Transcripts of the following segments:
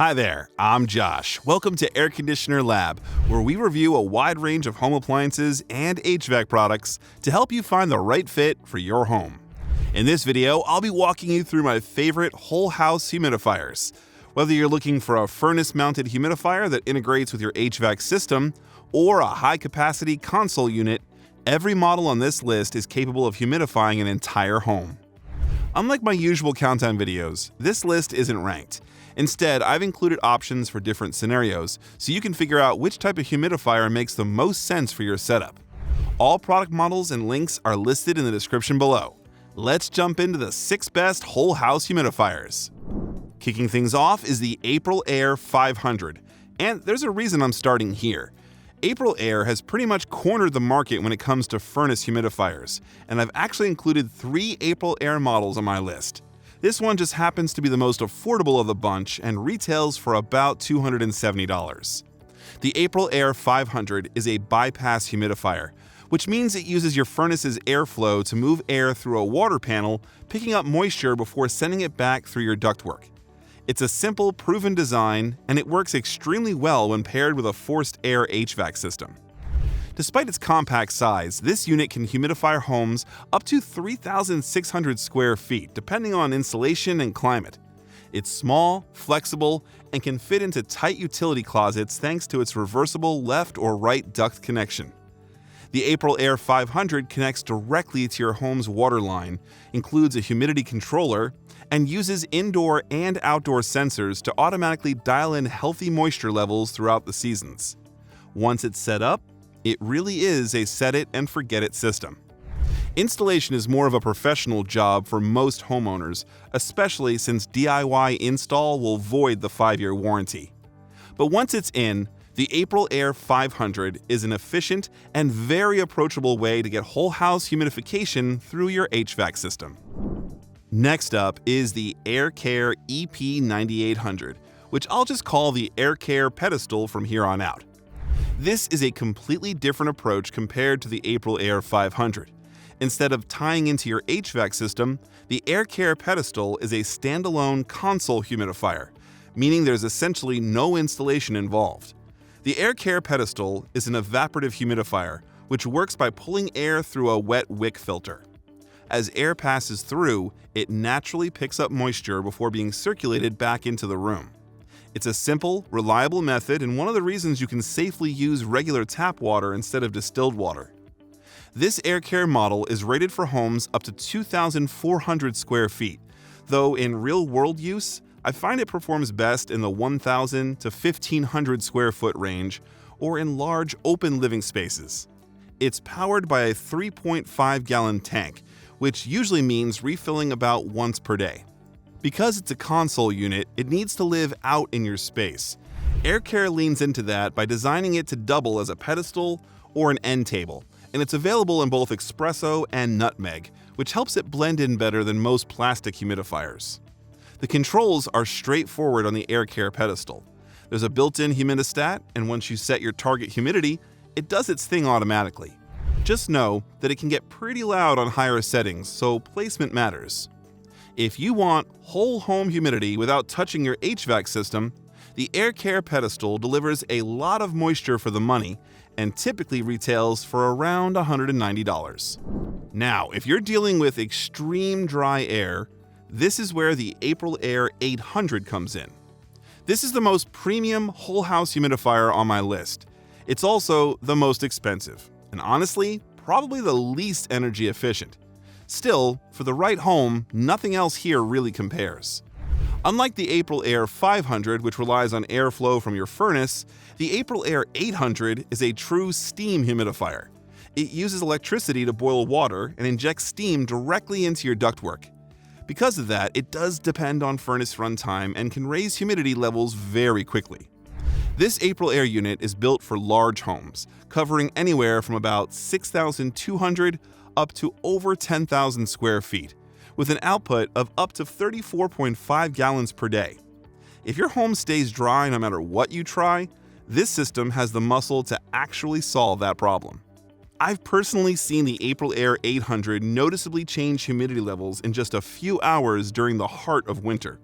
Hi there, I'm Josh. Welcome to Air Conditioner Lab, where we review a wide range of home appliances and HVAC products to help you find the right fit for your home. In this video, I'll be walking you through my favorite whole house humidifiers. Whether you're looking for a furnace-mounted humidifier that integrates with your HVAC system or a high-capacity console unit, every model on this list is capable of humidifying an entire home. Unlike my usual countdown videos, this list isn't ranked. Instead, I've included options for different scenarios, so you can figure out which type of humidifier makes the most sense for your setup. All product models and links are listed in the description below. Let's jump into the 6 best whole house humidifiers. Kicking things off is the Aprilaire 500, and there's a reason I'm starting here. Aprilaire has pretty much cornered the market when it comes to furnace humidifiers, and I've actually included 3 Aprilaire models on my list. This one just happens to be the most affordable of the bunch and retails for about $270. The Aprilaire 500 is a bypass humidifier, which means it uses your furnace's airflow to move air through a water panel, picking up moisture before sending it back through your ductwork. It's a simple, proven design, and it works extremely well when paired with a forced air HVAC system. Despite its compact size, this unit can humidify homes up to 3,600 square feet, depending on installation and climate. It's small, flexible, and can fit into tight utility closets thanks to its reversible left or right duct connection. The Aprilaire 500 connects directly to your home's water line, includes a humidity controller, and uses indoor and outdoor sensors to automatically dial in healthy moisture levels throughout the seasons. Once it's set up, it really is a set-it-and-forget-it system. Installation is more of a professional job for most homeowners, especially since DIY install will void the 5-year warranty. But once it's in, the Aprilaire 500 is an efficient and very approachable way to get whole house humidification through your HVAC system. Next up is the AirCare EP9800, which I'll just call the AirCare pedestal from here on out. This is a completely different approach compared to the Aprilaire 500. Instead of tying into your HVAC system, the AirCare pedestal is a standalone console humidifier, meaning there's essentially no installation involved. The AirCare pedestal is an evaporative humidifier, which works by pulling air through a wet wick filter. As air passes through, it naturally picks up moisture before being circulated back into the room. It's a simple, reliable method and one of the reasons you can safely use regular tap water instead of distilled water. This AirCare model is rated for homes up to 2,400 square feet, though in real-world use, I find it performs best in the 1,000 to 1,500 square foot range or in large open living spaces. It's powered by a 3.5-gallon tank, which usually means refilling about once per day. Because it's a console unit, it needs to live out in your space. AirCare leans into that by designing it to double as a pedestal or an end table, and it's available in both espresso and nutmeg, which helps it blend in better than most plastic humidifiers. The controls are straightforward on the AirCare pedestal. There's a built-in humidistat, and once you set your target humidity, it does its thing automatically. Just know that it can get pretty loud on higher settings, so placement matters. If you want whole home humidity without touching your HVAC system, the AirCare pedestal delivers a lot of moisture for the money and typically retails for around $190. Now, if you're dealing with extreme dry air, this is where the Aprilaire 800 comes in. This is the most premium whole house humidifier on my list. It's also the most expensive, and honestly, probably the least energy efficient. Still, for the right home, nothing else here really compares. Unlike the Aprilaire 500, which relies on airflow from your furnace, the Aprilaire 800 is a true steam humidifier. It uses electricity to boil water and injects steam directly into your ductwork. Because of that, it does depend on furnace runtime and can raise humidity levels very quickly. This Aprilaire unit is built for large homes, covering anywhere from about 6,200 up to over 10,000 square feet, with an output of up to 34.5 gallons per day. If your home stays dry no matter what you try, this system has the muscle to actually solve that problem. I've personally seen the Aprilaire 800 noticeably change humidity levels in just a few hours during the heart of winter.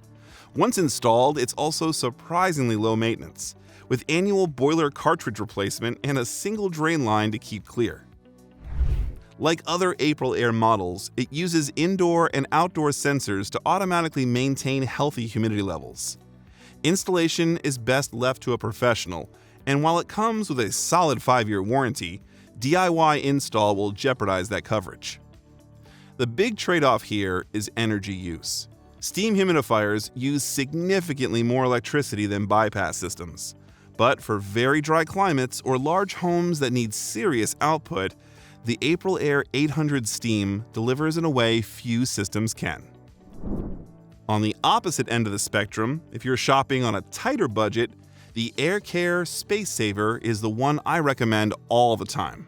Once installed, it's also surprisingly low maintenance, with annual boiler cartridge replacement and a single drain line to keep clear. Like other Aprilaire models, it uses indoor and outdoor sensors to automatically maintain healthy humidity levels. Installation is best left to a professional, and while it comes with a solid 5-year warranty, DIY install will jeopardize that coverage. The big trade-off here is energy use. Steam humidifiers use significantly more electricity than bypass systems. But for very dry climates or large homes that need serious output, the Aprilaire 800 Steam delivers in a way few systems can. On the opposite end of the spectrum, if you're shopping on a tighter budget, the AirCare Space Saver is the one I recommend all the time.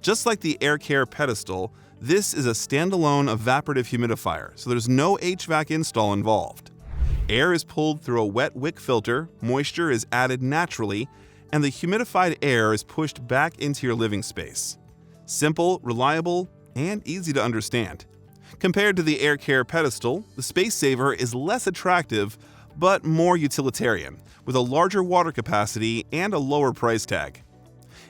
Just like the AirCare pedestal, this is a standalone evaporative humidifier, so there's no HVAC install involved. Air is pulled through a wet wick filter, moisture is added naturally, and the humidified air is pushed back into your living space. Simple, reliable, and easy to understand. Compared to the AirCare pedestal, the Space Saver is less attractive, but more utilitarian, with a larger water capacity and a lower price tag.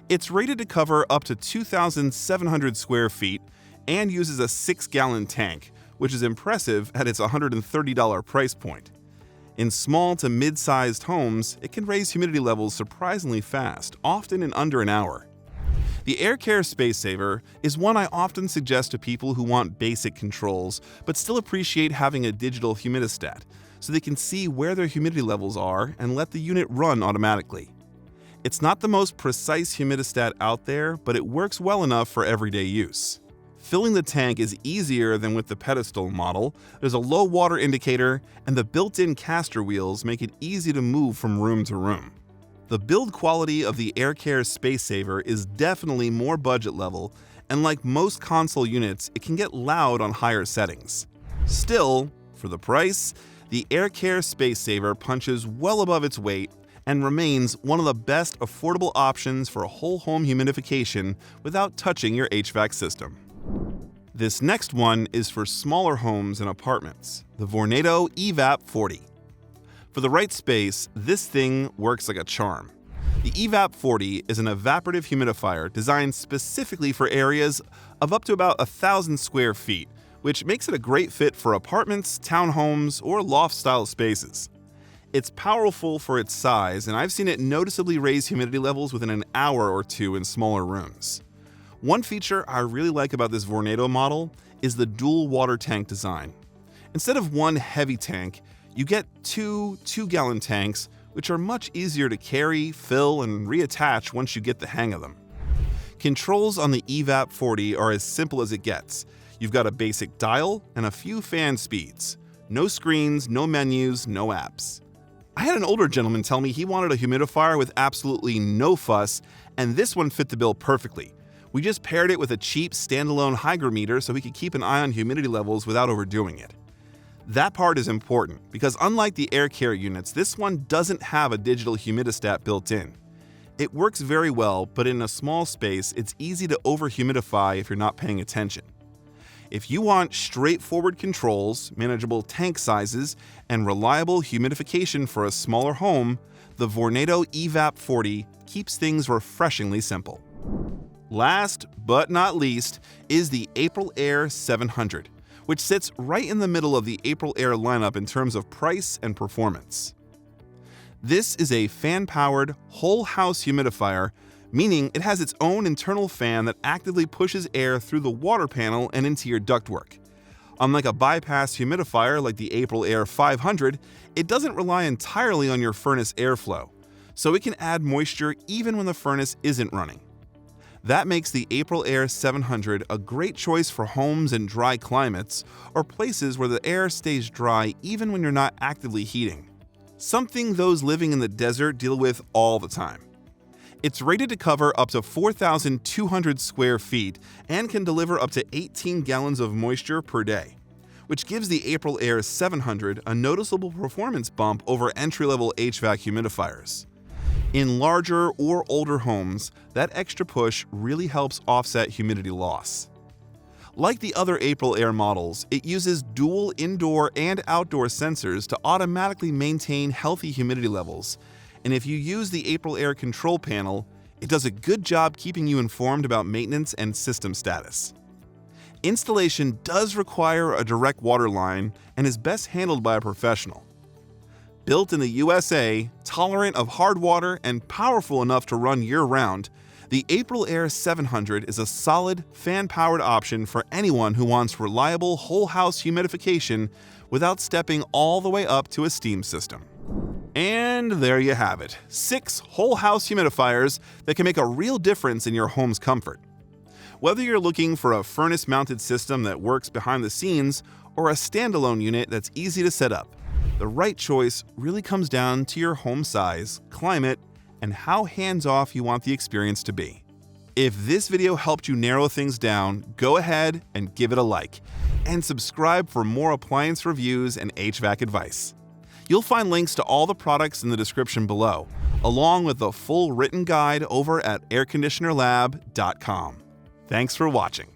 It's rated to cover up to 2,700 square feet and uses a 6-gallon tank, which is impressive at its $130 price point. In small to mid-sized homes, it can raise humidity levels surprisingly fast, often in under an hour. The AirCare Space Saver is one I often suggest to people who want basic controls, but still appreciate having a digital humidistat, so they can see where their humidity levels are and let the unit run automatically. It's not the most precise humidistat out there, but it works well enough for everyday use. Filling the tank is easier than with the pedestal model, there's a low water indicator, and the built-in caster wheels make it easy to move from room to room. The build quality of the AirCare Space Saver is definitely more budget level, and like most console units, it can get loud on higher settings. Still, for the price, the AirCare Space Saver punches well above its weight and remains one of the best affordable options for whole home humidification without touching your HVAC system. This next one is for smaller homes and apartments, the Vornado Evap 40. For the right space, this thing works like a charm. The Evap 40 is an evaporative humidifier designed specifically for areas of up to about 1,000 square feet, which makes it a great fit for apartments, townhomes, or loft-style spaces. It's powerful for its size, and I've seen it noticeably raise humidity levels within an hour or two in smaller rooms. One feature I really like about this Vornado model is the dual water tank design. Instead of one heavy tank, you get two 2-gallon tanks, which are much easier to carry, fill, and reattach once you get the hang of them. Controls on the Evap 40 are as simple as it gets. You've got a basic dial and a few fan speeds. No screens, no menus, no apps. I had an older gentleman tell me he wanted a humidifier with absolutely no fuss, and this one fit the bill perfectly. We just paired it with a cheap standalone hygrometer so we could keep an eye on humidity levels without overdoing it. That part is important because unlike the AirCare units, this one doesn't have a digital humidistat built in. It works very well, but in a small space, it's easy to over-humidify if you're not paying attention. If you want straightforward controls, manageable tank sizes, and reliable humidification for a smaller home, the Vornado Evap 40 keeps things refreshingly simple. Last but not least is the Aprilaire 700, which sits right in the middle of the Aprilaire lineup in terms of price and performance. This is a fan-powered, whole-house humidifier, meaning it has its own internal fan that actively pushes air through the water panel and into your ductwork. Unlike a bypass humidifier like the Aprilaire 500, it doesn't rely entirely on your furnace airflow, so it can add moisture even when the furnace isn't running. That makes the Aprilaire 700 a great choice for homes in dry climates or places where the air stays dry even when you're not actively heating. Something those living in the desert deal with all the time. It's rated to cover up to 4,200 square feet and can deliver up to 18 gallons of moisture per day, which gives the Aprilaire 700 a noticeable performance bump over entry-level HVAC humidifiers. In larger or older homes, that extra push really helps offset humidity loss. Like the other Aprilaire models, it uses dual indoor and outdoor sensors to automatically maintain healthy humidity levels. And if you use the Aprilaire control panel, it does a good job keeping you informed about maintenance and system status. Installation does require a direct water line and is best handled by a professional. Built in the USA, tolerant of hard water, and powerful enough to run year-round, the Aprilaire 700 is a solid, fan-powered option for anyone who wants reliable whole-house humidification without stepping all the way up to a steam system. And there you have it, 6 whole-house humidifiers that can make a real difference in your home's comfort. Whether you're looking for a furnace-mounted system that works behind the scenes or a standalone unit that's easy to set up, the right choice really comes down to your home size, climate, and how hands-off you want the experience to be. If this video helped you narrow things down, go ahead and give it a like, and subscribe for more appliance reviews and HVAC advice. You'll find links to all the products in the description below, along with the full written guide over at airconditionerlab.com. Thanks for watching.